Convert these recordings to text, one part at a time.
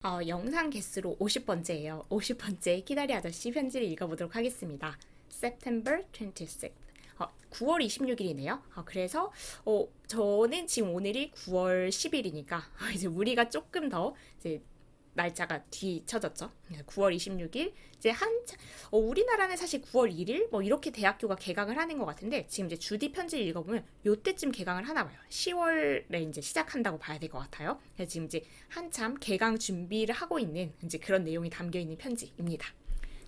영상 개수로 50번째예요. 50번째 키다리 아저씨 편지를 읽어보도록 하겠습니다. September 26th. 9월 26일이네요. 그래서 저는 지금 오늘이 9월 10일이니까 이제 우리가 조금 더 이제 날짜가 뒤쳐졌죠. 9월 26일 이제 우리나라는 사실 9월 1일 뭐 이렇게 대학교가 개강을 하는 것 같은데 지금 이제 주디 편지를 읽어보면 요때쯤 개강을 하나 봐요. 10월에 이제 시작한다고 봐야 될 것 같아요. 그래서 지금 이제 한참 개강 준비를 하고 있는 이제 그런 내용이 담겨 있는 편지입니다.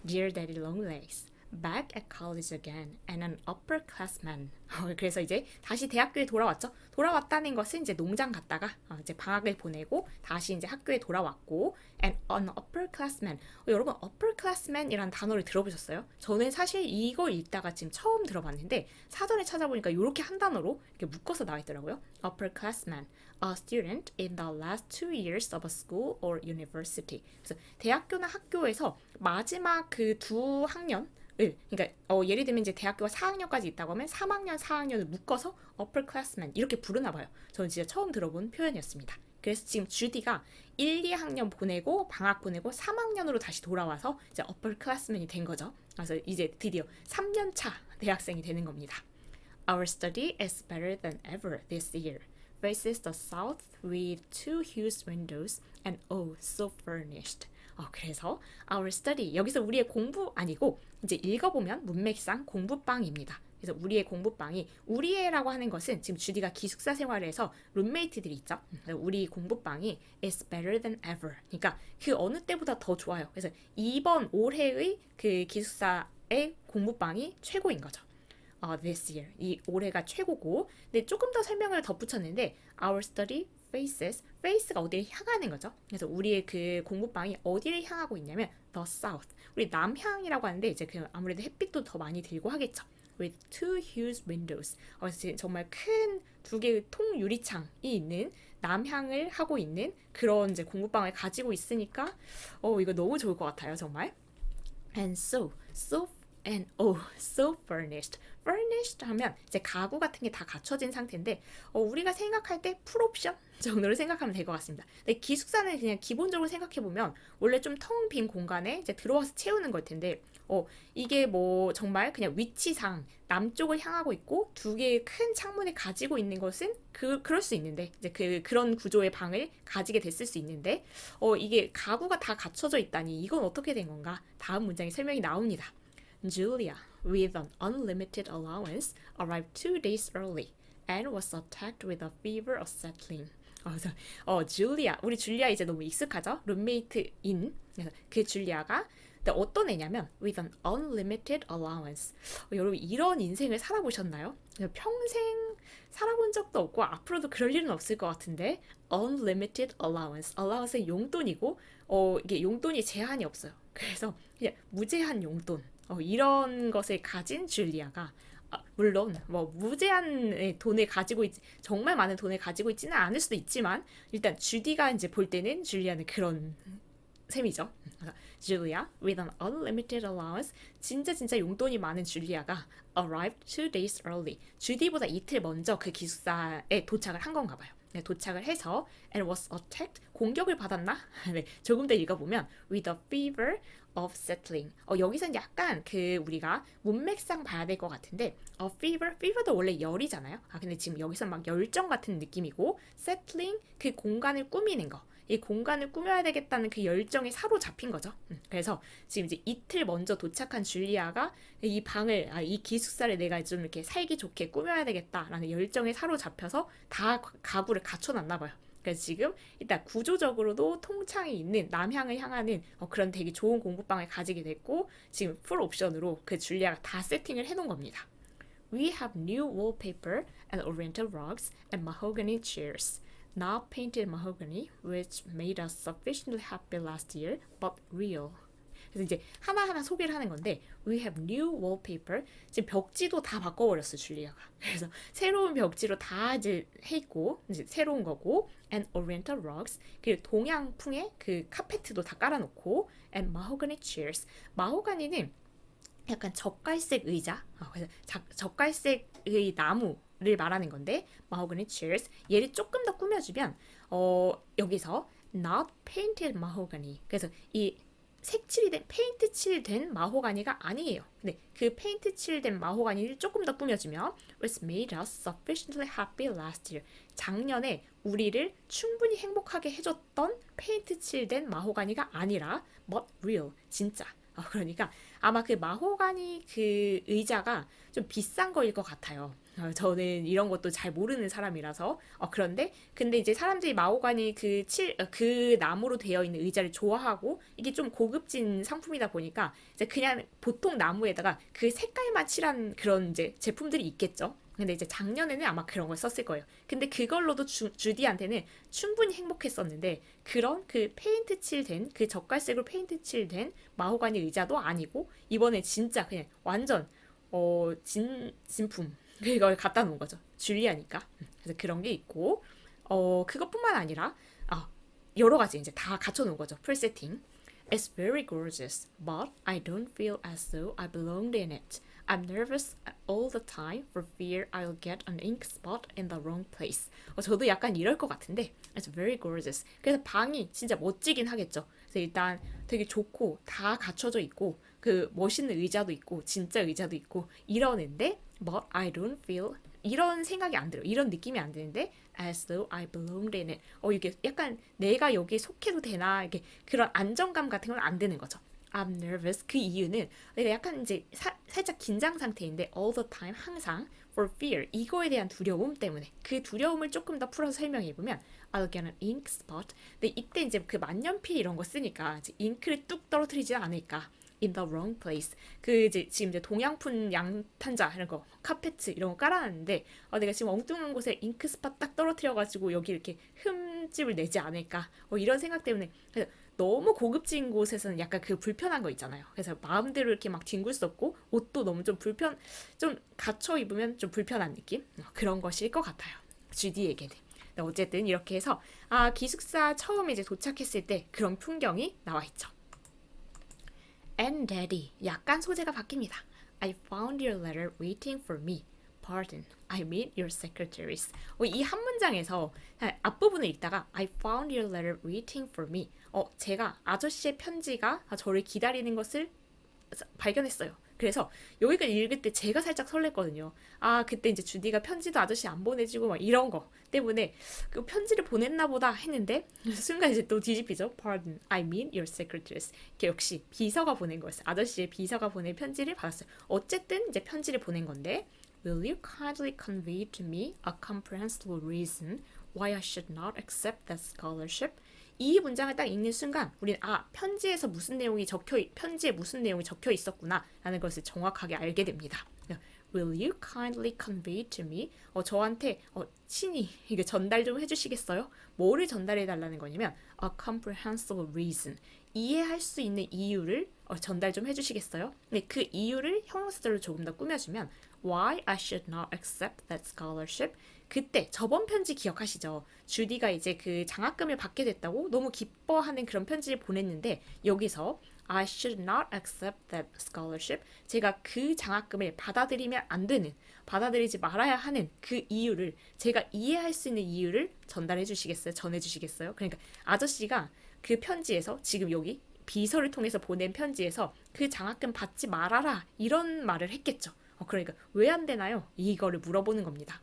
Dear Daddy Longlegs, back at college again and an upperclassman. 그래서 이제 다시 대학교에 돌아왔죠. 돌아왔다는 것은 이제 농장 갔다가 이제 방학을 보내고 다시 이제 학교에 돌아왔고 and an upperclassman. 여러분 upperclassman이라는 단어를 들어보셨어요? 저는 사실 이거 읽다가 지금 처음 들어봤는데 사전에 찾아보니까 이렇게 한 단어로 이렇게 묶어서 나와 있더라고요. upperclassman, a student in the last 2 years of a school or university. 그래서 대학교나 학교에서 마지막 그 두 학년 그러니까 예를 들면 이제 대학교가 4학년까지 있다고 하면 3학년, 4학년을 묶어서 upperclassman 이렇게 부르나 봐요. 저는 진짜 처음 들어본 표현이었습니다. 그래서 지금 주디가 1, 2학년 보내고 방학 보내고 3학년으로 다시 돌아와서 이제 upperclassman이 된 거죠. 그래서 이제 드디어 3년차 대학생이 되는 겁니다. Our study is better than ever this year. Faces the south with 2 huge windows and oh so furnished. 그래서 our study 여기서 우리의 공부 아니고 이제 읽어보면 문맥상 공부방입니다. 그래서 우리의 공부방이 우리의라고 하는 것은 지금 주디가 기숙사 생활을 해서 룸메이트들이 있죠. 우리 공부방이 is better than ever. 그러니까 그 어느 때보다 더 좋아요. 그래서 이번 올해의 그 기숙사의 공부방이 최고인 거죠. This year 이 올해가 최고고 근데 조금 더 설명을 덧붙였는데 our study face가 어디를 향하는 거죠. 그래서 우리의 그 공부방이 어디를 향하고 있냐면 the south 우리 남향이라고 하는데 이제 그 아무래도 햇빛도 더 많이 들고 하겠죠. with 2 huge windows 그래서 정말 큰 두 개의 통 유리창이 있는 남향을 하고 있는 그런 이제 공부방을 가지고 있으니까 이거 너무 좋을 것 같아요 정말. And so and so furnished. furnished 하면 이제 가구 같은 게 다 갖춰진 상태인데 우리가 생각할 때 풀옵션 정도로 생각하면 될 것 같습니다. 근데 기숙사는 그냥 기본적으로 생각해 보면 원래 좀 텅 빈 공간에 이제 들어와서 채우는 걸 텐데 이게 뭐 정말 그냥 위치상 남쪽을 향하고 있고 두 개의 큰 창문을 가지고 있는 것은 그럴 수 있는데 이제 그런 구조의 방을 가지게 됐을 수 있는데 이게 가구가 다 갖춰져 있다니 이건 어떻게 된 건가? 다음 문장에 설명이 나옵니다. Julia, with an unlimited allowance, arrived 2 days early and was attacked with a fever of settling. 그래서 줄리아, 우리 줄리아 이제 너무 익숙하죠? 룸메이트인. 그래서 그 줄리아가 근데 어떤 애냐면 with an unlimited allowance. 여러분 이런 인생을 살아보셨나요? 평생 살아본 적도 없고 앞으로도 그럴 일은 없을 것 같은데 unlimited allowance. allowance는 용돈이고 이게 용돈이 제한이 없어요. 그래서 그냥 무제한 용돈. 이런 것을 가진 줄리아가 물론 뭐 무제한의 돈을 가지고 정말 많은 돈을 가지고 있지는 않을 수도 있지만 일단 주디가 이제 볼 때는 줄리아는 그런 셈이죠. Julia, with an unlimited allowance, 진짜 용돈이 많은 줄리아가 arrived 2 days early. 주디보다 이틀 먼저 그 기숙사에 도착을 한 건가 봐요. 네, 도착을 해서 and was attacked, 공격을 받았나? 네, 조금 더 읽어보면 with a fever of settling. 여기서는 약간 우리가 문맥상 봐야 될 것 같은데 fever도 원래 열이잖아요. 근데 지금 여기서 막 열정 같은 느낌이고 settling, 그 공간을 꾸미는 거. 이 공간을 꾸며야 되겠다는 그 열정에 사로잡힌 거죠. 그래서 지금 이제 이틀 먼저 도착한 줄리아가 이 기숙사를 내가 좀 이렇게 살기 좋게 꾸며야 되겠다라는 열정에 사로잡혀서 다 가구를 갖춰놨나 봐요. 그래서 지금 일단 구조적으로도 통창이 있는 남향을 향하는 그런 되게 좋은 공부방을 가지게 됐고 지금 풀 옵션으로 그 줄리아가 다 세팅을 해놓은 겁니다. We have new wallpaper and oriental rugs and mahogany chairs. Not painted mahogany, which made us sufficiently happy last year, but real. 그래서 이제 하나하나 소개를 하는 건데 We have new wallpaper. 지금 벽지도 다 바꿔버렸어 줄리아가. 그래서 새로운 벽지로 다 이제 해있고 이제 새로운 거고 And oriental rugs. 그리고 동양풍의 그 카페트도 다 깔아놓고 And mahogany chairs. 마호가니는 약간 젓갈색 의자. 그래서 젓갈색의 나무를 말하는 건데 mahogany chairs. 얘를 조금 더 꾸며주면 여기서 not painted mahogany. 그래서 이 색칠이 된 페인트 칠된 마호가니가 아니에요. 근데 그 페인트 칠된 마호가니를 조금 더 꾸며주면 was made us sufficiently happy last year. 작년에 우리를 충분히 행복하게 해줬던 페인트 칠된 마호가니가 아니라 but real, 진짜. 그러니까 아마 그 마호가니 그 의자가 좀 비싼 거일 것 같아요. 저는 이런 것도 잘 모르는 사람이라서 그런데 근데 이제 사람들이 마호가니 그 나무로 되어 있는 의자를 좋아하고 이게 좀 고급진 상품이다 보니까 이제 그냥 보통 나무에다가 그 색깔만 칠한 그런 이제 제품들이 있겠죠. 근데 이제 작년에는 아마 그런 걸 썼을 거예요. 근데 그걸로도 주디한테는 충분히 행복했었는데 그런 그 페인트 칠된 그 젓갈색으로 페인트 칠된 마호가니 의자도 아니고 이번에 진짜 그냥 완전 진품 그걸 갖다 놓은 거죠. 줄리아니까. 그래서 그런 게 있고 그것뿐만 아니라 여러 가지 이제 다 갖춰 놓은 거죠. 풀 세팅. It's very gorgeous, but I don't feel as though I belonged in it. I'm nervous all the time for fear I'll get an ink spot in the wrong place. 저도 약간 이럴 것 같은데 It's very gorgeous. 그래서 방이 진짜 멋지긴 하겠죠. 그래서 일단 되게 좋고 다 갖춰져 있고 그 멋있는 의자도 있고 진짜 의자도 있고 이러는데 But I don't feel 이런 생각이 안 들어요. 이런 느낌이 안 드는데 as though I belonged in it. 이게 약간 내가 여기에 속해도 되나 이렇게 그런 안정감 같은 건 안 드는 거죠. I'm nervous. 그 이유는 내가 약간 이제 살짝 긴장 상태인데 all the time 항상 for fear 이거에 대한 두려움 때문에 그 두려움을 조금 더 풀어서 설명해 보면 I'll get an ink spot. 근데 이때 이제 그 만년필 이런 거 쓰니까 이제 잉크를 뚝 떨어뜨리지 않을까. In the wrong place. 그 이제 지금 이제 동양풍 양탄자 이런 거 카페트 이런 거 깔아놨는데 내가 지금 엉뚱한 곳에 잉크 스팟 딱 떨어뜨려가지고 여기 이렇게 흠집을 내지 않을까 이런 생각 때문에 너무 고급진 곳에서는 약간 그 불편한 거 있잖아요. 그래서 마음대로 이렇게 막 뒹굴 수 없고 옷도 너무 좀 좀 갖춰 입으면 좀 불편한 느낌 그런 것일 것 같아요. 주디에게는. 어쨌든 이렇게 해서 기숙사 처음에 이제 도착했을 때 그런 풍경이 나와 있죠. And Daddy, 약간 소재가 바뀝니다. I found your letter waiting for me. Pardon, I mean your secretaries. 이 한 문장에서 앞부분을 읽다가 I found your letter waiting for me. 제가 아저씨의 편지가 저를 기다리는 것을 발견했어요. 그래서 여기까지 읽을 때 제가 살짝 설렜거든요. 그때 이제 주디가 편지도 아저씨 안 보내주고 막 이런 거 때문에 그 편지를 보냈나 보다 했는데 순간 이제 또 뒤집히죠. Pardon, I mean your secretaries. 역시 비서가 보낸 거였어요. 아저씨의 비서가 보낸 편지를 받았어요. 어쨌든 이제 편지를 보낸 건데 Will you kindly convey to me a comprehensible reason why I should not accept that scholarship? 이 문장을 딱 읽는 순간 우리는 편지에 무슨 내용이 적혀 있었구나 라는 것을 정확하게 알게 됩니다. Will you kindly convey to me? 저한테 친히 이게 전달 좀 해주시겠어요? 뭐를 전달해 달라는 거냐면 a comprehensible reason. 이해할 수 있는 이유를 전달 좀 해주시겠어요? 네, 그 이유를 형용사절로 조금 더 꾸며주면 Why I should not accept that scholarship? 그때 저번 편지 기억하시죠? 주디가 이제 그 장학금을 받게 됐다고 너무 기뻐하는 그런 편지를 보냈는데 여기서 I should not accept that scholarship. 제가 그 장학금을 받아들이면 안 되는, 받아들이지 말아야 하는 그 이유를 제가 이해할 수 있는 이유를 전달해 주시겠어요? 전해 주시겠어요? 그러니까 아저씨가 그 편지에서 지금 여기 비서를 통해서 보낸 편지에서 그 장학금 받지 말아라 이런 말을 했겠죠. 그러니까 왜 안 되나요? 이거를 물어보는 겁니다.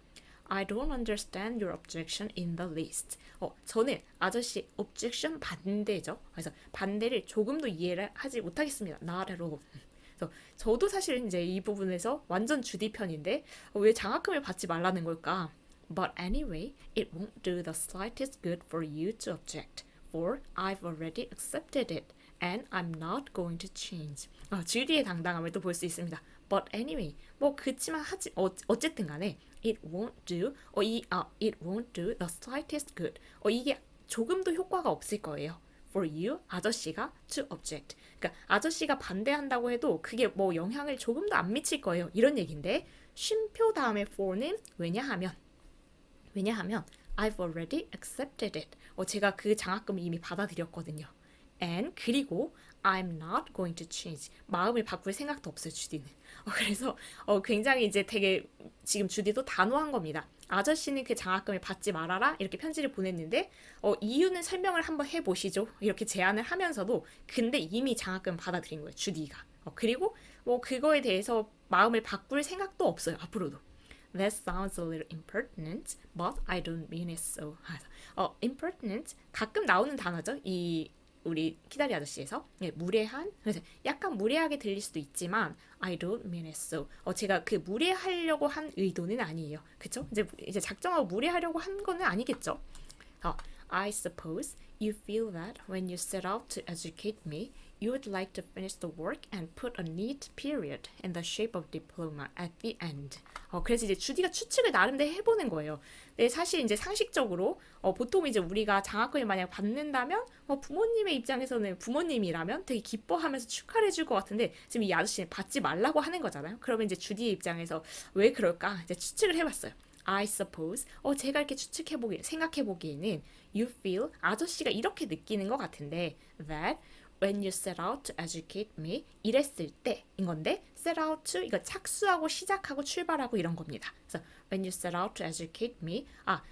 I don't understand your objection in the least. 저는 아저씨 objection 반대죠. 그래서 반대를 조금도 이해를 하지 못하겠습니다. Not at all. 그래서 저도 사실 이제 이 부분에서 완전 주디 편인데 왜 장학금을 받지 말라는 걸까? But anyway, it won't do the slightest good for you to object, for I've already accepted it, and I'm not going to change. 주디의 당당함을 또 볼 수 있습니다. But anyway, 그치만 어쨌든 간에 it won't do, it won't do the slightest good. 이게 조금도 효과가 없을 거예요. For you, 아저씨가 to object. 그러니까 아저씨가 반대한다고 해도 그게 영향을 조금도 안 미칠 거예요. 이런 얘기인데 쉼표 다음에 for는 왜냐하면 I've already accepted it. 제가 그 장학금을 이미 받아들였거든요. And 그리고 I'm not going to change. 마음을 바꿀 생각도 없어요, 주디는. 그래서 굉장히 이제 되게 지금 주디도 단호한 겁니다. 아저씨는 그 장학금을 받지 말아라 이렇게 편지를 보냈는데 이유는 설명을 한번 해보시죠 이렇게 제안을 하면서도 근데 이미 장학금 받아들인 거예요 주디가. 그리고 뭐 그거에 대해서 마음을 바꿀 생각도 없어요 앞으로도. That sounds a little impertinent, but I don't mean it so. impertinent 가끔 나오는 단어죠. 이 우리 키다리 아저씨에서 무례한 그래서 약간 무례하게 들릴 수도 있지만 I don't mean it so. 제가 그 무례하려고 한 의도는 아니에요. 그쵸? 이제 작정하고 무례하려고 한 거는 아니겠죠. I suppose you feel that when you set out to educate me, you would like to finish the work and put a neat period in the shape of diploma at the end. 그래서 이제 주디가 추측을 나름대로 해보는 거예요. 근데 사실 이제 상식적으로 보통 이제 우리가 장학금을 만약 받는다면 부모님의 입장에서는 부모님이라면 되게 기뻐하면서 축하를 해줄 것 같은데 지금 이 아저씨는 받지 말라고 하는 거잖아요. 그러면 이제 주디의 입장에서 왜 그럴까? 이제 추측을 해봤어요. I suppose 제가 이렇게 생각해보기에는 you feel 아저씨가 이렇게 느끼는 것 같은데 that when you set out to educate me 이랬을 때인 건데 set out to 이거 착수하고 시작하고 출발하고 이런 겁니다. 그래서 when you set out to educate me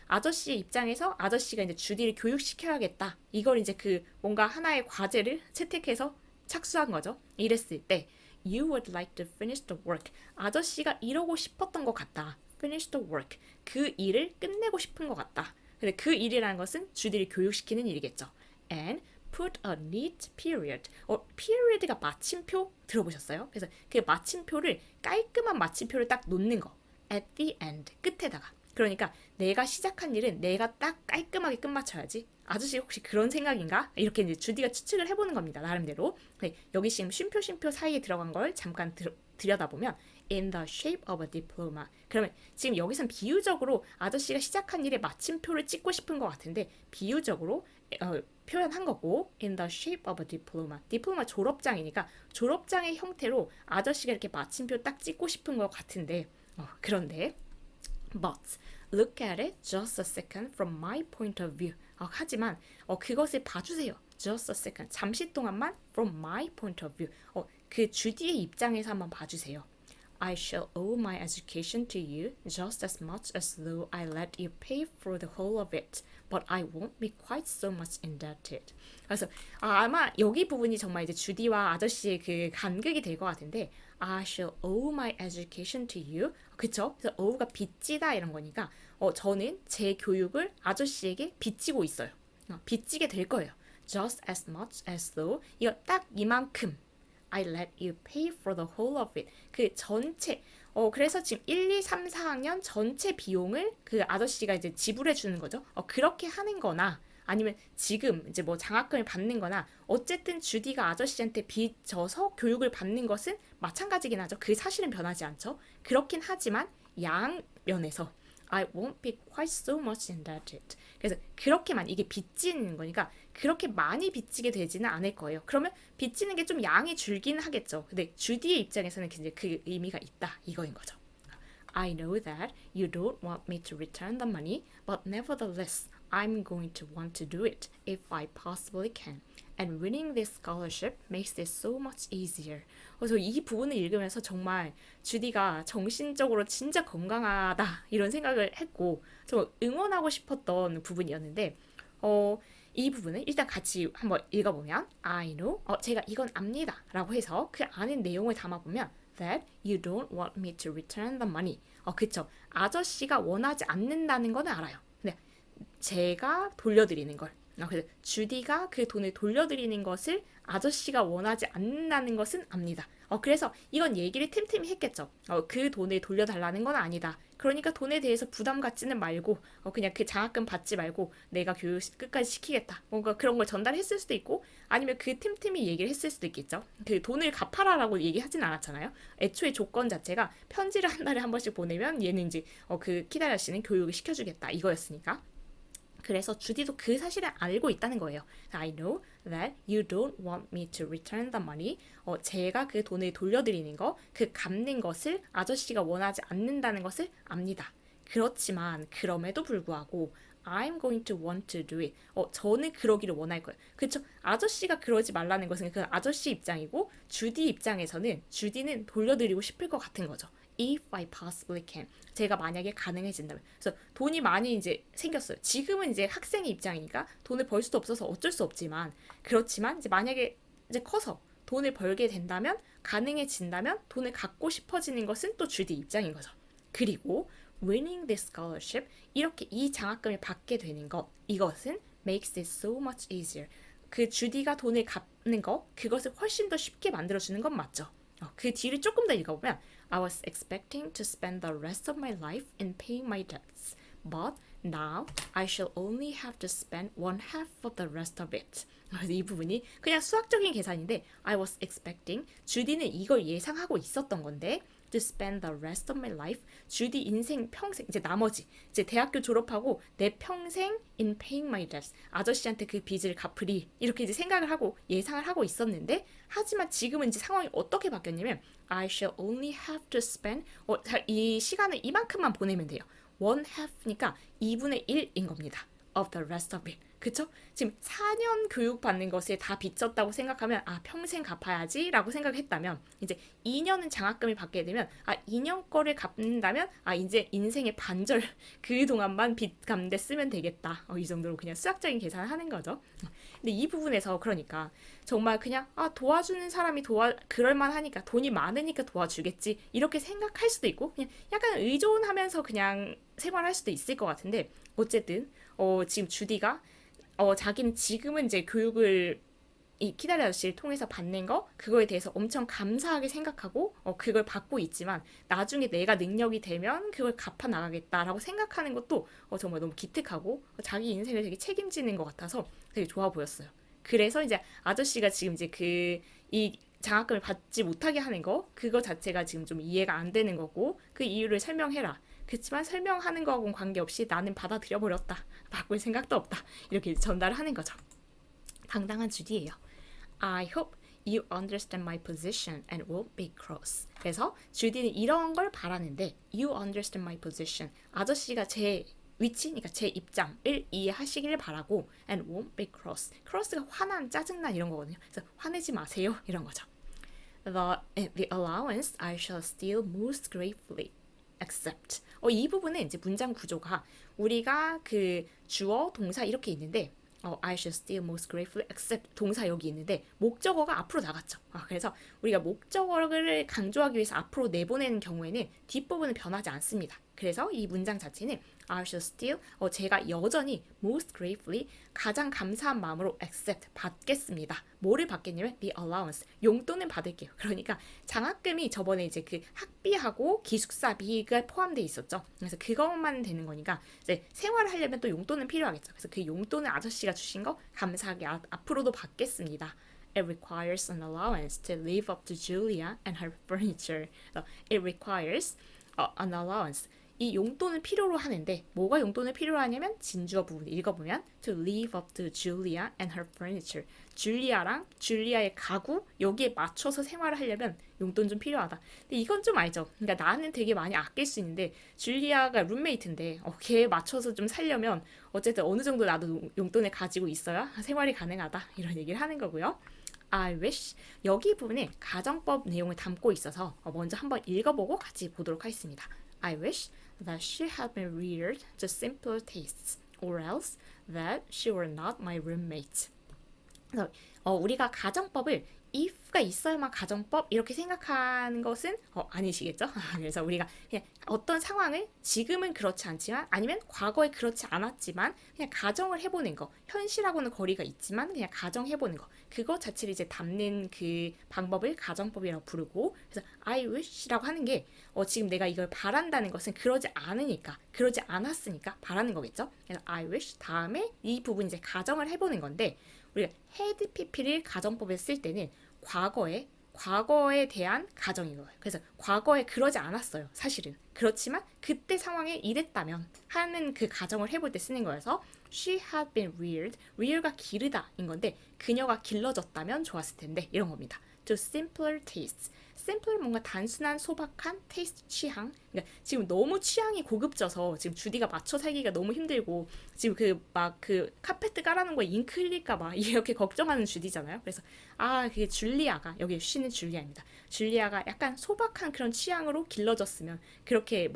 아저씨의 입장에서 아저씨가 이제 주디를 교육시켜야겠다. 이걸 이제 그 뭔가 하나의 과제를 채택해서 착수한 거죠. 이랬을 때 you would like to finish the work 아저씨가 이러고 싶었던 것 같다. finish the work 그 일을 끝내고 싶은 것 같다. 근데 그 일이라는 것은 주디를 교육시키는 일이겠죠. and put a neat period. period가 마침표 들어보셨어요? 그래서 그 마침표를 깔끔한 마침표를 딱 놓는 거. at the end 끝에다가. 그러니까 내가 시작한 일은 내가 딱 깔끔하게 끝마쳐야지. 아저씨 혹시 그런 생각인가? 이렇게 이제 주디가 추측을 해보는 겁니다. 나름대로. 네, 여기 지금 쉼표 사이에 들어간 걸 잠깐 들여다보면 in the shape of a diploma. 그러면 지금 여기선 비유적으로 아저씨가 시작한 일에 마침표를 찍고 싶은 것 같은데 비유적으로 표현한 거고 in the shape of a diploma. 디플로마 졸업장이니까 졸업장의 형태로 아저씨가 이렇게 마침표 딱 찍고 싶은 것 같은데 그런데 but look at it just a second from my point of view. 하지만 그것을 봐주세요. just a second. 잠시 동안만 from my point of view. 그 주디의 입장에서 한번 봐주세요. I shall owe my education to you just as much as though I let you pay for the whole of it, but I won't be quite so much indebted. 그래서 아마 여기 부분이 정말 이제 주디와 아저씨의 그 간극이 될 것 같은데 I shall owe my education to you. 그쵸? 그래서 ow가 빚지다 이런 거니까 저는 제 교육을 아저씨에게 빚지고 있어요. 빚지게 될 거예요. Just as much as though 이거 딱 이만큼 I let you pay for the whole of it. 그 전체 그래서 지금 1, 2, 3, 4학년 전체 비용을 그 아저씨가 이제 지불해 주는 거죠. 그렇게 하는 거나 아니면 지금 이제 뭐 장학금을 받는 거나 어쨌든 주디가 아저씨한테 빚져서 교육을 받는 것은 마찬가지긴 하죠. 그 사실은 변하지 않죠. 그렇긴 하지만 양면에서 I won't be quite so much indebted. 그래서 그렇게만 이게 빚지는 거니까 그렇게 많이 빚지게 되지는 않을 거예요. 그러면 빚지는 게 좀 양이 줄긴 하겠죠. 근데 주디의 입장에서는 이제 그 의미가 있다 이거인 거죠. I know that you don't want me to return the money, but nevertheless, I'm going to want to do it if I possibly can. And winning this scholarship makes it so much easier. 그래서 이 부분을 읽으면서 정말 주디가 정신적으로 진짜 건강하다 이런 생각을 했고 정말 응원하고 싶었던 부분이었는데 이 부분을 일단 같이 한번 읽어보면 I know, 제가 이건 압니다 라고 해서 그 안에 내용을 담아보면 that you don't want me to return the money. 그쵸. 아저씨가 원하지 않는다는 건 알아요. 근데 제가 돌려드리는 걸. 그래서 주디가 그 돈을 돌려드리는 것을 아저씨가 원하지 않는다는 것은 압니다. 그래서 이건 얘기를 틈틈이 했겠죠. 그 돈을 돌려달라는 건 아니다. 그러니까 돈에 대해서 부담 갖지는 말고 그냥 그 장학금 받지 말고 내가 교육 끝까지 시키겠다. 뭔가 그런 걸 전달했을 수도 있고 아니면 그 틈틈이 얘기를 했을 수도 있겠죠. 그 돈을 갚아라라고 얘기하진 않았잖아요. 애초에 조건 자체가 편지를 한 달에 한 번씩 보내면 얘는 이제 그 키다리 아저씨는 교육을 시켜주겠다 이거였으니까. 그래서 주디도 그 사실을 알고 있다는 거예요. I know that you don't want me to return the money. 제가 그 돈을 돌려드리는 거, 그 갚는 것을 아저씨가 원하지 않는다는 것을 압니다. 그렇지만 그럼에도 불구하고 I'm going to want to do it. 저는 그러기를 원할 거예요. 그렇죠? 아저씨가 그러지 말라는 것은 그 아저씨 입장이고 주디 입장에서는 주디는 돌려드리고 싶을 것 같은 거죠. if I possibly can. 제가 만약에 가능해진다면. 그래서 돈이 많이 이제 생겼어요. 지금은 이제 학생의 입장이니까 돈을 벌 수도 없어서 어쩔 수 없지만, 그렇지만 이제 만약에 이제 커서 돈을 벌게 된다면, 가능해진다면 돈을 갖고 싶어지는 것은 또 주디 입장인 거죠. 그리고 winning this scholarship, 이렇게 이 장학금을 받게 되는 것, 이것은 makes it so much easier. 그 주디가 돈을 갚는 거, 그것을 훨씬 더 쉽게 만들어주는 건 맞죠. 그 뒤를 조금 더 읽어보면 I was expecting to spend the rest of my life in paying my debts, but now I shall only have to spend one half of the rest of it. 이 부분이 그냥 수학적인 계산인데 I was expecting, 주디는 이걸 예상하고 있었던 건데 to spend the rest of my life, 주디 인생 평생, 이제 나머지 이제 대학교 졸업하고 내 평생 in paying my debts, 아저씨한테 그 빚을 갚으리, 이렇게 이제 생각을 하고 예상을 하고 있었는데, 하지만 지금은 이제 상황이 어떻게 바뀌었냐면 I shall only have to spend, 이 시간을 이만큼만 보내면 돼요. one half니까 2분의 1인 겁니다. of the rest of it. 그쵸? 지금 4년 교육받는 것에 다 빚졌다고 생각하면 평생 갚아야지 라고 생각했다면, 이제 2년은 장학금을 받게 되면 2년 거를 갚는다면 이제 인생의 반절 그동안만 빚 갚는 데 쓰면 되겠다. 이 정도로 그냥 수학적인 계산을 하는 거죠. 근데 이 부분에서 그러니까 정말 그냥 도와주는 사람이 그럴만 하니까, 돈이 많으니까 도와주겠지, 이렇게 생각할 수도 있고 그냥 약간 의존하면서 그냥 생활할 수도 있을 것 같은데, 어쨌든 지금 주디가 자기는 지금은 이제 교육을 이 키다리 아저씨를 통해서 받는 거, 그거에 대해서 엄청 감사하게 생각하고 그걸 받고 있지만, 나중에 내가 능력이 되면 그걸 갚아 나가겠다라고 생각하는 것도 정말 너무 기특하고 자기 인생을 되게 책임지는 것 같아서 되게 좋아 보였어요. 그래서 이제 아저씨가 지금 이제 이 장학금을 받지 못하게 하는 거, 그거 자체가 지금 좀 이해가 안 되는 거고, 그 이유를 설명해라. 그렇지만 설명하는 거하고는 관계없이 나는 받아들여 버렸다. 바꿀 생각도 없다. 이렇게 전달하는 거죠. 당당한 주디예요. I hope you understand my position and won't be cross. 그래서 주디는 이런 걸 바라는데, you understand my position, 아저씨가 제 위치, 그러니까 제 입장을 이해하시길 바라고, and won't be cross. cross가 화난, 짜증난 이런 거거든요. 그래서 화내지 마세요 이런 거죠. The allowance I shall still most gratefully accept. 이 부분은 이제 문장 구조가 우리가 그 주어, 동사 이렇게 있는데, I shall still most gratefully accept 동사 여기 있는데 목적어가 앞으로 나갔죠. 그래서 우리가 목적어를 강조하기 위해서 앞으로 내보내는 경우에는 뒷부분은 변하지 않습니다. 그래서 이 문장 자체는 I shall still, 제가 여전히 most gratefully, 가장 감사한 마음으로 accept, 받겠습니다. 뭐를 받겠냐면 the allowance, 용돈은 받을게요. 그러니까 장학금이 저번에 이제 그 학비하고 기숙사비가 포함되어 있었죠. 그래서 그것만 되는 거니까 이제 생활을 하려면 또 용돈은 필요하겠죠. 그래서 그 용돈을 아저씨가 주신 거 감사하게 앞으로도 받겠습니다. It requires an allowance to live up to Julia and her furniture. It requires an allowance. 이 용돈을 필요로 하는데, 뭐가 용돈을 필요로 하냐면 진주어 부분 읽어보면 to live up to Julia and her furniture, 줄리아의 가구 여기에 맞춰서 생활을 하려면 용돈 좀 필요하다. 근데 이건 좀 알죠. 그러니까 나는 되게 많이 아낄 수 있는데 줄리아가 룸메이트인데 걔에 맞춰서 좀 살려면 어쨌든 어느 정도 나도 용돈을 가지고 있어야 생활이 가능하다, 이런 얘기를 하는 거고요. I wish, 여기 부분에 가정법 내용을 담고 있어서 먼저 한번 읽어보고 같이 보도록 하겠습니다. I wish that she had been reared to simpler tastes, or else that she were not my roommate. 그래서 우리가 가정법을 if가 있어야만 가정법 이렇게 생각하는 것은 아니시겠죠? 그래서 우리가 그냥 어떤 상황을 지금은 그렇지 않지만, 아니면 과거에 그렇지 않았지만 그냥 가정을 해보는 거, 현실하고는 거리가 있지만 그냥 가정해보는 거, 그거 자체를 이제 담는 그 방법을 가정법이라고 부르고, 그래서 I wish라고 하는 게 지금 내가 이걸 바란다는 것은 그러지 않으니까, 그러지 않았으니까 바라는 거겠죠? 그래서 I wish 다음에 이 부분 이제 가정을 해보는 건데, 우리가 had pp를 가정법에 쓸 때는 과거에 대한 가정인 거예요. 그래서 과거에 그러지 않았어요. 사실은. 그렇지만 그때 상황에 이랬다면 하는 그 가정을 해볼 때 쓰는 거여서 she had been reared. rear가 기르다인 건데 그녀가 길러졌다면 좋았을 텐데 이런 겁니다. to simpler tastes. simpler 뭔가 단순한 소박한 taste 취향. 그러니까 지금 너무 취향이 고급져서 지금 주디가 맞춰 살기가 너무 힘들고 지금 그 카페트 깔아놓은 거에 잉크 흘릴까 봐 이렇게 걱정하는 주디잖아요. 그래서 그게 줄리아가 여기 쉬는 줄리아입니다. 줄리아가 약간 소박한 그런 취향으로 길러졌으면 그렇게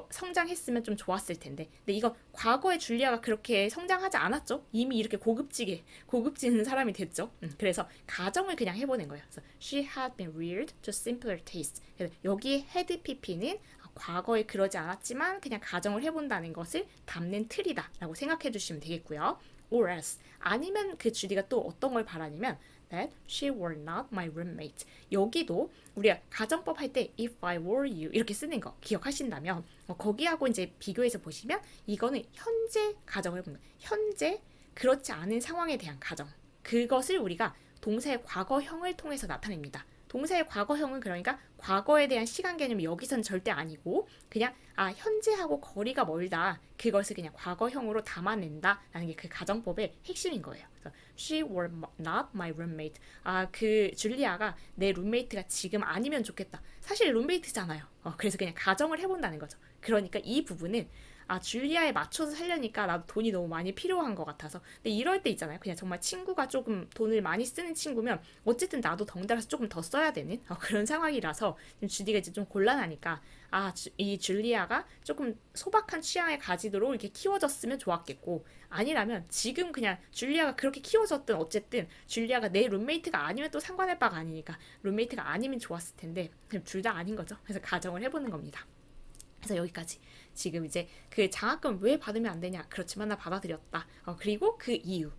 성장했으면 좀 좋았을 텐데. 근데 이거 과거의 줄리아가 그렇게 성장하지 않았죠? 이미 이렇게 고급지는 사람이 됐죠. 그래서 가정을 그냥 해보는 거예요. 그래서 she had been reared to simpler taste. 그래서 여기에 had pp는 과거에 그러지 않았지만 그냥 가정을 해본다는 것을 담는 틀이다라고 생각해 주시면 되겠고요. or else 아니면 그 주디가 또 어떤 걸 바라냐면 that she were not my roommate. 여기도 우리가 가정법 할 때 if I were you 이렇게 쓰는 거 기억하신다면 거기하고 이제 비교해서 보시면 이거는 현재 가정을 보는 거예요. 현재 그렇지 않은 상황에 대한 가정. 그것을 우리가 동사의 과거형을 통해서 나타냅니다. 동사의 과거형은 그러니까 과거에 대한 시간 개념이 여기선 절대 아니고 그냥 현재하고 거리가 멀다. 그것을 그냥 과거형으로 담아낸다라는 게 그 가정법의 핵심인 거예요. 그래서 she were not my roommate. 그 줄리아가 내 룸메이트가 지금 아니면 좋겠다. 사실 룸메이트잖아요. 그래서 그냥 가정을 해본다는 거죠. 그러니까 이 부분은 줄리아에 맞춰서 살려니까 나도 돈이 너무 많이 필요한 것 같아서. 근데 이럴 때 있잖아요. 그냥 정말 친구가 조금 돈을 많이 쓰는 친구면 어쨌든 나도 덩달아서 조금 더 써야 되는 그런 상황이라서 주디가 이제 좀 곤란하니까 이 줄리아가 조금 소박한 취향을 가지도록 이렇게 키워졌으면 좋았겠고 아니라면 지금 그냥 줄리아가 그렇게 키워졌든 어쨌든 줄리아가 내 룸메이트가 아니면 또 상관할 바가 아니니까 룸메이트가 아니면 좋았을 텐데 둘 다 아닌 거죠. 그래서 가정을 해보는 겁니다. 그래서 여기까지. 지금 이제 그 장학금 왜 받으면 안 되냐? 그렇지만 나 받아들였다. 그리고 그 이유.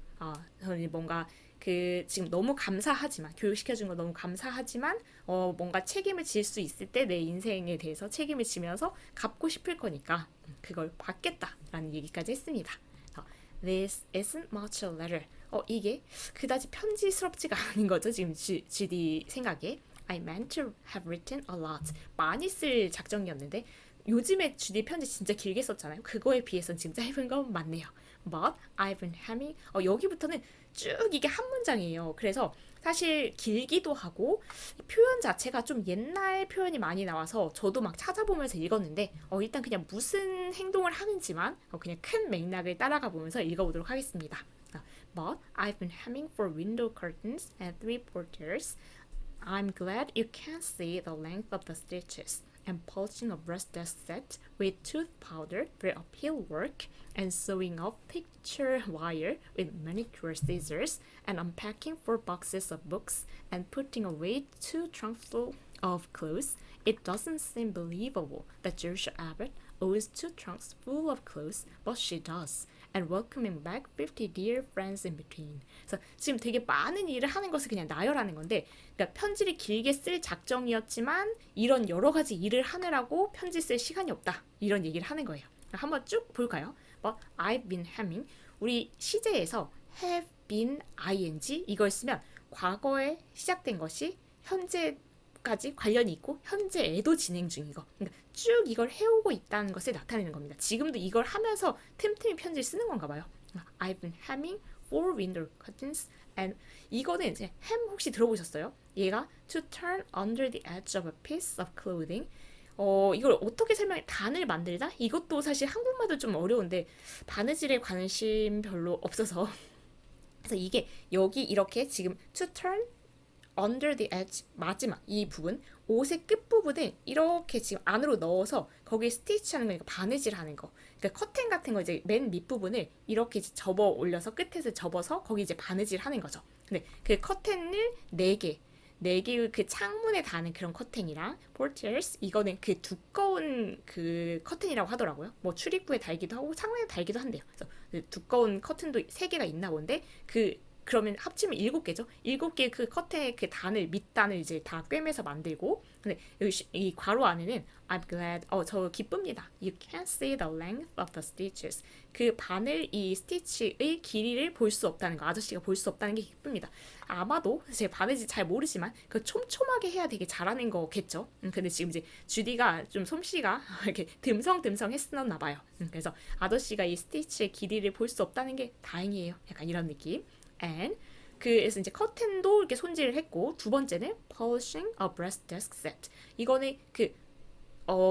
저는 뭔가 그 지금 너무 감사하지만 교육시켜준 거 너무 감사하지만 뭔가 책임을 질 수 있을 때 내 인생에 대해서 책임을 지면서 갚고 싶을 거니까 그걸 받겠다라는 얘기까지 했습니다. This isn't much a letter. 이게 그다지 편지스럽지가 않은 거죠. 지금 GD 생각에. I meant to have written a lot. 많이 쓸 작정이었는데 요즘에 주디 편지 진짜 길게 썼잖아요. 그거에 비해서는 진짜 해본 건 맞네요. But I've been having 여기부터는 쭉 이게 한 문장이에요. 그래서 사실 길기도 하고 표현 자체가 좀 옛날 표현이 많이 나와서 저도 막 찾아보면서 읽었는데 일단 그냥 무슨 행동을 하는지만 그냥 큰 맥락을 따라가 보면서 읽어보도록 하겠습니다. But I've been hemming for window curtains and three portières. I'm glad you can't see the length of the stitches. And polishing a brush desk set with tooth powder for uphill work, and sewing up picture wire with manicure scissors, and unpacking 4 boxes of books, and putting away 2 trunks full of clothes. It doesn't seem believable that Jerusha Abbott owes 2 trunks full of clothes, but she does. And welcoming back 50 dear friends in between. 그래서 지금 되게 많은 일을 하는 것을 그냥 나열하는 건데, 그러니까 편지를 길게 쓸 작정이었지만 이런 여러 가지 일을 하느라고 편지 쓸 시간이 없다. 이런 얘기를 하는 거예요. 한번 쭉 볼까요? But I've been having 우리 시제에서 have been ing 이걸 쓰면 과거에 시작된 것이 현재까지 관련이 있고 현재에도 진행 중인 거. 그러니까 쭉 이걸 해오고 있다는 것을 나타내는 겁니다. 지금도 이걸 하면서 틈틈이 편지를 쓰는 건가 봐요. I've been hemming 4 window curtains and 이거는 이제 hem 혹시 들어보셨어요? 얘가 to turn under the edge of a piece of clothing. 이걸 어떻게 설명해? 단을 만들다? 이것도 사실 한국말도 좀 어려운데 바느질에 관심 별로 없어서 그래서 이게 여기 이렇게 지금 to turn under the edge 마지막 이 부분 옷의 끝부분을 이렇게 지금 안으로 넣어서 거기에 스티치하는 거니까 바느질 하는 거. 그러니까 커튼 같은 거 이제 맨 밑부분을 이렇게 이제 접어 올려서 끝에서 접어서 거기 이제 바느질 하는 거죠. 근데 그 커튼을 4개 그 창문에 다는 그런 커튼이랑 portières 이거는 그 두꺼운 그 커튼이라고 하더라고요. 뭐 출입구에 달기도 하고 창문에 달기도 한대요. 그래서 그 두꺼운 커튼도 3개가 있나 본데 그 그러면 합치면 7개죠. 7개의 그 커튼의 그 단을 밑단을 이제 다 꿰매서 만들고 근데 여기 이 괄호 안에는 I'm glad 저 기쁩니다. You can't see the length of the stitches. 그 바늘 이 스티치의 길이를 볼 수 없다는 거 아저씨가 볼 수 없다는 게 기쁩니다. 아마도 제가 바느질 잘 모르지만 그 촘촘하게 해야 되게 잘하는 거겠죠. 근데 지금 이제 주디가 좀 솜씨가 이렇게 듬성듬성 했었나 봐요. 그래서 아저씨가 이 스티치의 길이를 볼 수 없다는 게 다행이에요. 약간 이런 느낌. And 그래서 이제 커튼도 이렇게 손질을 했고 두 번째는 polishing a breast desk set. 이거는 그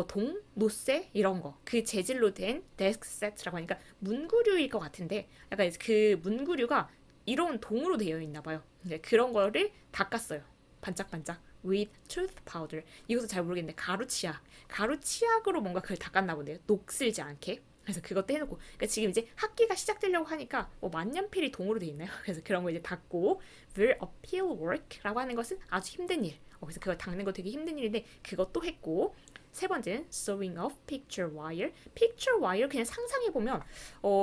동, 노쇠 이런 거 그 재질로 된 데스크 세트라고 하니까 문구류일 것 같은데 약간 그 문구류가 이런 동으로 되어 있나 봐요. 그런 거를 닦았어요. 반짝반짝 with tooth powder. 이것도 잘 모르겠는데 가루치약으로 뭔가 그걸 닦았나 본데요. 녹슬지 않게. 그래서 그것도 해놓고 그러니까 지금 이제 학기가 시작되려고 하니까 만년필이 동으로 돼 있나요? 그래서 그런 거 이제 닦고 will appeal work라고 하는 것은 아주 힘든 일. 그래서 그거 닦는 거 되게 힘든 일인데 그것도 했고 세 번째는 sewing of picture wire. picture wire 그냥 상상해 보면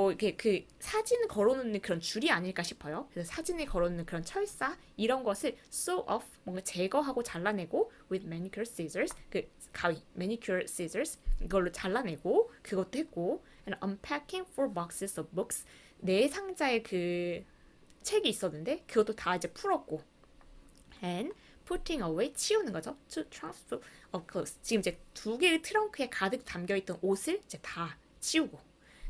이렇게 그 사진을 걸어놓는 그런 줄이 아닐까 싶어요. 그래서 사진을 걸어놓는 그런 철사 이런 것을 sew off 뭔가 제거하고 잘라내고 with manicure scissors 그 가위 manicure scissors 이걸로 잘라내고 그것도 했고 and unpacking four boxes of books 네 상자의 그 책이 있었는데 그것도 다 이제 풀었고 and putting away 치우는 거죠. To transfer of clothes. 지금 이제 두 개의 트렁크에 가득 담겨 있던 옷을 이제 다 치우고.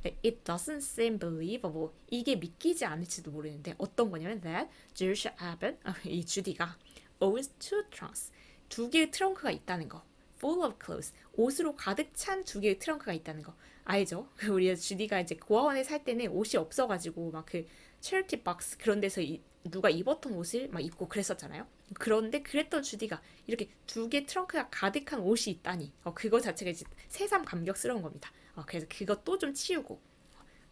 It doesn't seem believable. 이게 믿기지 않을지도 모르는데 어떤 거냐면 that Julia Abbott 이 주디가 owns two trunks. 두 개의 트렁크가 있다는 거. Full of clothes. 옷으로 가득 찬 두 개의 트렁크가 있다는 거. 알죠? 우리 주디가 이제 고아원에 살 때는 옷이 없어가지고 막 그 charity box 그런 데서 누가 입었던 옷을 막 입고 그랬었잖아요. 그런데 그랬던 주디가 이렇게 두 개 트렁크가 가득한 옷이 있다니 그거 자체가 이제 새삼 감격스러운 겁니다. 그래서 그것도 좀 치우고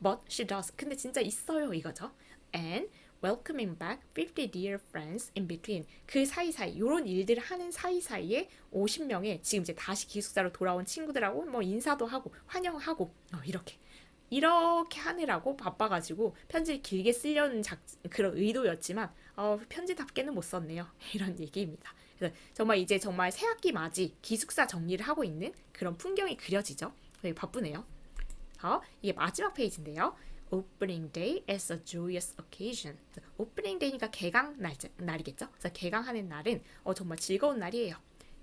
But she does. 근데 진짜 있어요 이거죠. And welcoming back 50 dear friends in between. 그 사이사이 이런 일들을 하는 사이사이에 50명의 지금 이제 다시 기숙사로 돌아온 친구들하고 뭐 인사도 하고 환영하고 이렇게 하느라고 바빠가지고 편지를 길게 쓰려는 그런 의도였지만 편지답게는 못 썼네요. 이런 얘기입니다. 그래서 정말 새학기 맞이 기숙사 정리를 하고 있는 그런 풍경이 그려지죠. 되게 바쁘네요. 이게 마지막 페이지인데요. Opening day is a joyous occasion. 오프닝 데이니까 개강 날이겠죠. 그래서 개강하는 날은 정말 즐거운 날이에요.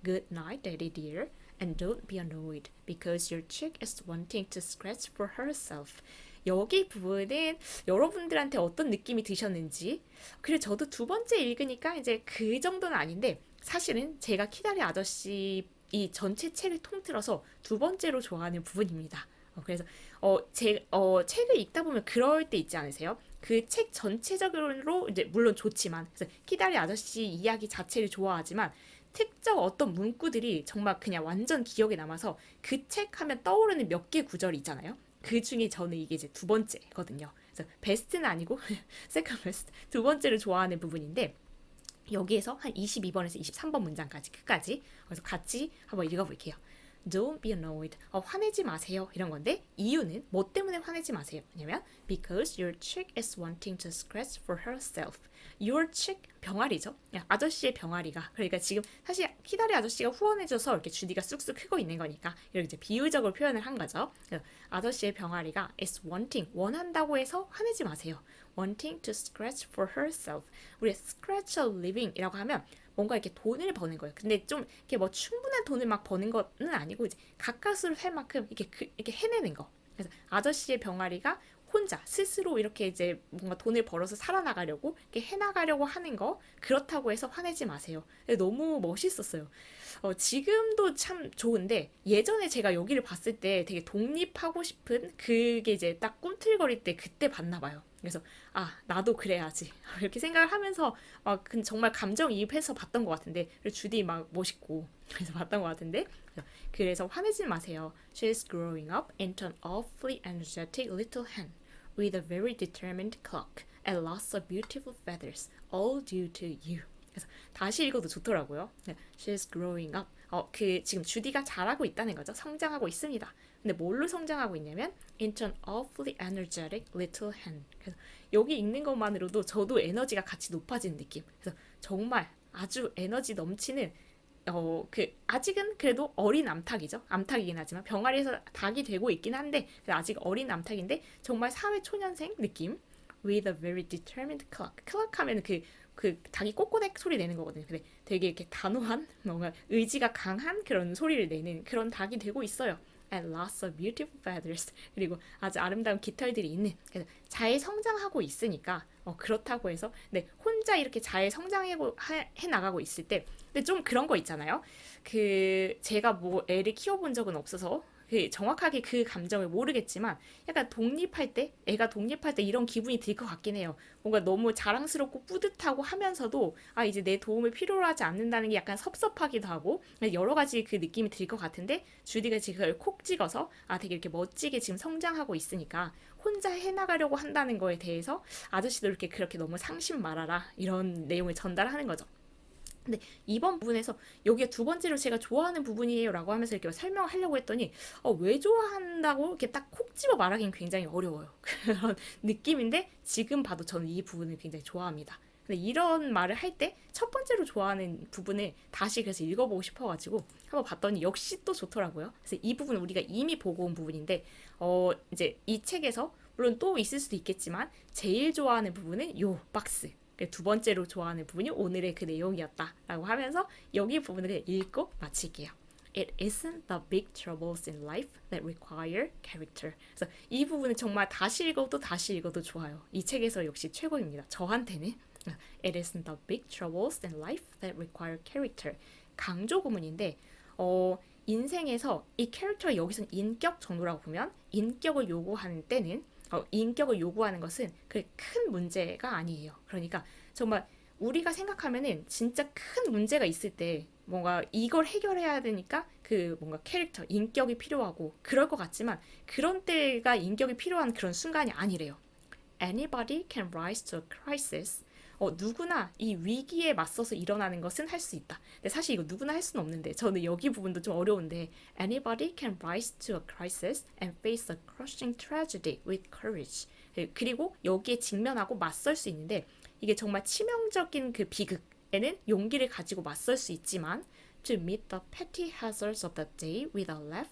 Good night, Daddy dear. And don't be annoyed because your chick is wanting to scratch for herself. 여기 부분은 여러분들한테 어떤 느낌이 드셨는지 그래 저도 두 번째 읽으니까 이제 그 정도는 아닌데 사실은 제가 키다리 아저씨 이 전체 책을 통틀어서 두 번째로 좋아하는 부분입니다. 그래서 책을 읽다 보면 그럴 때 있지 않으세요? 그 책 전체적으로 이제 물론 좋지만 그래서 키다리 아저씨 이야기 자체를 좋아하지만 특정 어떤 문구들이 정말 그냥 완전 기억에 남아서 그 책 하면 떠오르는 몇 개 구절이 있잖아요. 그 중에 저는 이게 이제 두 번째거든요. 그래서 베스트는 아니고 세컨 베스트 두 번째를 좋아하는 부분인데 여기에서 한 22번에서 23번 문장까지 끝까지 그래서 같이 한번 읽어볼게요. Don't be annoyed. 화내지 마세요. 이런 건데 이유는 뭐 때문에 화내지 마세요? 왜냐면 because your chick is wanting to scratch for herself. Your chick 병아리죠. 아저씨의 병아리가 그러니까 지금 사실 키다리 아저씨가 후원해줘서 이렇게 주디가 쑥쑥 크고 있는 거니까 이렇게 이제 비유적으로 표현을 한 거죠. 아저씨의 병아리가 is wanting 원한다고 해서 화내지 마세요. wanting to scratch for herself. 우리 scratch a living이라고 하면 뭔가 이렇게 돈을 버는 거예요. 근데 좀 이렇게 뭐 충분한 돈을 막 버는 거는 아니고 이제 가까스로 할 만큼 이렇게 해내는 거. 그래서 아저씨의 병아리가 혼자 스스로 이렇게 이제 뭔가 돈을 벌어서 살아나가려고 이렇게 해나가려고 하는 거 그렇다고 해서 화내지 마세요. 너무 멋있었어요. 지금도 참 좋은데 예전에 제가 여기를 봤을 때 되게 독립하고 싶은 그게 이제 딱 꿈틀거릴 때 그때 봤나 봐요. 그래서 나도 그래야지 이렇게 생각을 하면서 막 정말 감정이입해서 봤던 것 같은데 주디 막 멋있고 그래서 봤던 것 같은데 그래서 화내지 마세요. She's growing up into an awfully energetic little hen with a very determined clock and lots of beautiful feathers all due to you. 그래서 다시 읽어도 좋더라고요. She's growing up. 지금 주디가 자라고 있다는 거죠. 성장하고 있습니다. 근데 뭘로 성장하고 있냐면 into an awfully energetic little hen. 그래서 여기 읽는 것만으로도 저도 에너지가 같이 높아지는 느낌. 그래서 정말 아주 에너지 넘치는 아직은 그래도 어린 암탉이죠. 암탉이긴 하지만 병아리에서 닭이 되고 있긴 한데 아직 어린 암탉인데 정말 사회 초년생 느낌. With a very determined cluck. cluck 하면 그 닭이 꼬꼬댁 소리 내는 거거든요. 근데 되게 이렇게 단호한 뭔가 의지가 강한 그런 소리를 내는 그런 닭이 되고 있어요. And lots of beautiful feathers. 그리고 아주 아름다운 깃털들이 있는. 그래서 잘 성장하고 있으니까 그렇다고 해서 네, 혼자 이렇게 잘 성장해 나가고 있을 때 근데 좀 그런 거 있잖아요. 제가 뭐 애를 키워본 적은 없어서 정확하게 그 감정을 모르겠지만 약간 애가 독립할 때 이런 기분이 들 것 같긴 해요. 뭔가 너무 자랑스럽고 뿌듯하고 하면서도 이제 내 도움을 필요로 하지 않는다는 게 약간 섭섭하기도 하고 여러 가지 그 느낌이 들 것 같은데 주디가 지금 그걸 콕 찍어서 되게 이렇게 멋지게 지금 성장하고 있으니까 혼자 해나가려고 한다는 거에 대해서 아저씨도 이렇게 그렇게 너무 상심 말아라 이런 내용을 전달하는 거죠. 근데 이번 부분에서 여기가 두 번째로 제가 좋아하는 부분이에요 라고 하면서 이렇게 설명하려고 했더니 왜 좋아한다고 이렇게 딱 콕 집어 말하기는 굉장히 어려워요. 그런 느낌인데 지금 봐도 저는 이 부분을 굉장히 좋아합니다. 근데 이런 말을 할 때 첫 번째로 좋아하는 부분을 다시 그래서 읽어보고 싶어가지고 한번 봤더니 역시 또 좋더라고요. 그래서 이 부분 우리가 이미 보고 온 부분인데 이제 이 책에서 물론 또 있을 수도 있겠지만 제일 좋아하는 부분은 요 박스. 두 번째로 좋아하는 부분이 오늘의 그 내용이었다라고 하면서 여기 부분을 읽고 마칠게요. It isn't the big troubles in life that require character. 그래서 이 부분은 정말 다시 읽어도 좋아요. 이 책에서 역시 최고입니다. 저한테는 It isn't the big troubles in life that require character. 강조 구문인데 인생에서 이 캐릭터가 여기서는 인격 정도라고 보면 인격을 요구하는 때는 인격을 요구하는 것은 그 큰 문제가 아니에요. 그러니까 정말 우리가 생각하면은 진짜 큰 문제가 있을 때 뭔가 이걸 해결해야 되니까 그 뭔가 캐릭터, 인격이 필요하고 그럴 것 같지만 그런 때가 인격이 필요한 그런 순간이 아니래요. Anybody can rise to a crisis. 누구나 이 위기에 맞서서 일어나는 것은 할 수 있다. 근데 사실 이거 누구나 할 수는 없는데 저는 여기 부분도 좀 어려운데 Anybody can rise to a crisis and face a crushing tragedy with courage. 그리고 여기에 직면하고 맞설 수 있는데 이게 정말 치명적인 그 비극에는 용기를 가지고 맞설 수 있지만 To meet the petty hazards of the day with a laugh,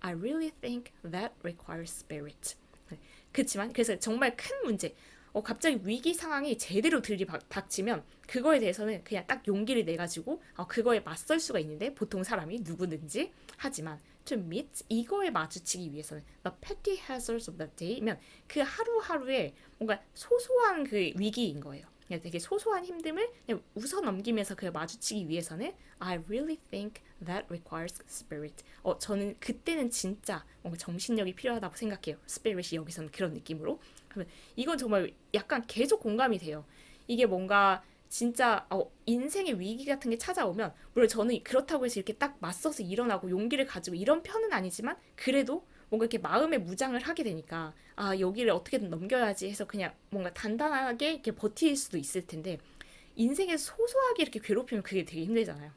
I really think that requires spirit. 그렇지만 그래서 정말 큰 문제 갑자기 위기 상황이 제대로 들이닥치면 그거에 대해서는 그냥 딱 용기를 내가지고 그거에 맞설 수가 있는데 보통 사람이 누구든지 하지만 to meet 이거에 마주치기 위해서는 the petty hazards of the day면 그 하루하루의 뭔가 소소한 그 위기인 거예요. 그냥 되게 소소한 힘듦을 그냥 웃어 넘기면서 그걸 마주치기 위해서는 I really think that requires spirit. 저는 그때는 진짜 뭔가 정신력이 필요하다고 생각해요. spirit이 여기서는 그런 느낌으로. 이건 정말 약간 계속 공감이 돼요. 이게 뭔가 진짜 인생의 위기 같은 게 찾아오면 물론 저는 그렇다고 해서 이렇게 딱 맞서서 일어나고 용기를 가지고 이런 편은 아니지만 그래도 뭔가 이렇게 마음의 무장을 하게 되니까 여기를 어떻게든 넘겨야지 해서 그냥 뭔가 단단하게 이렇게 버틸 수도 있을 텐데 인생에 소소하게 이렇게 괴롭히면 그게 되게 힘들잖아요.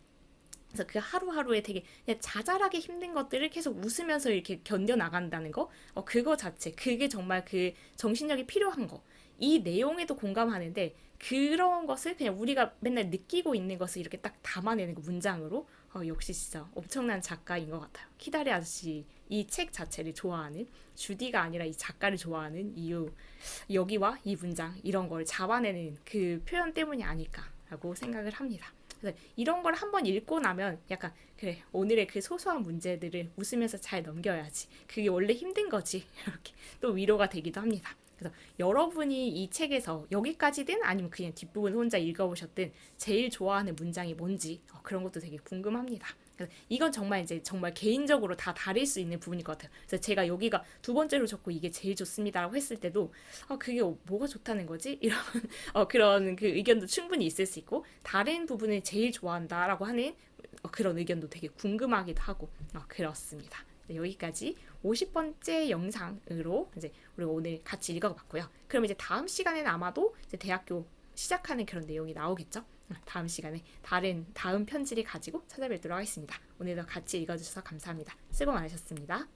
그래서 그 하루하루에 되게 그냥 자잘하게 힘든 것들을 계속 웃으면서 이렇게 견뎌 나간다는 거, 그거 자체, 그게 정말 그 정신력이 필요한 거. 이 내용에도 공감하는데 그런 것을 그냥 우리가 맨날 느끼고 있는 것을 이렇게 딱 담아내는 거 문장으로 역시 진짜 엄청난 작가인 것 같아요. 키다리 아저씨 이 책 자체를 좋아하는 주디가 아니라 이 작가를 좋아하는 이유 여기와 이 문장 이런 걸 잡아내는 그 표현 때문이 아닐까라고 생각을 합니다. 그래서 이런 걸 한번 읽고 나면 약간 그래 오늘의 그 소소한 문제들을 웃으면서 잘 넘겨야지 그게 원래 힘든 거지 이렇게 또 위로가 되기도 합니다. 그래서 여러분이 이 책에서 여기까지든 아니면 그냥 뒷부분 혼자 읽어보셨든 제일 좋아하는 문장이 뭔지 그런 것도 되게 궁금합니다. 그래서 이건 정말 이제 정말 개인적으로 다 다를 수 있는 부분일 것 같아요. 그래서 제가 여기가 두 번째로 적고 이게 제일 좋습니다라고 했을 때도 그게 뭐가 좋다는 거지? 이런 그런 그 의견도 충분히 있을 수 있고 다른 부분을 제일 좋아한다라고 하는 그런 의견도 되게 궁금하기도 하고 그렇습니다. 여기까지 50번째 영상으로 이제 우리가 오늘 같이 읽어봤고요. 그럼 이제 다음 시간에는 아마도 이제 대학교 시작하는 그런 내용이 나오겠죠. 다음 시간에 다음 편지를 가지고 찾아뵙도록 하겠습니다. 오늘도 같이 읽어주셔서 감사합니다. 수고 많으셨습니다.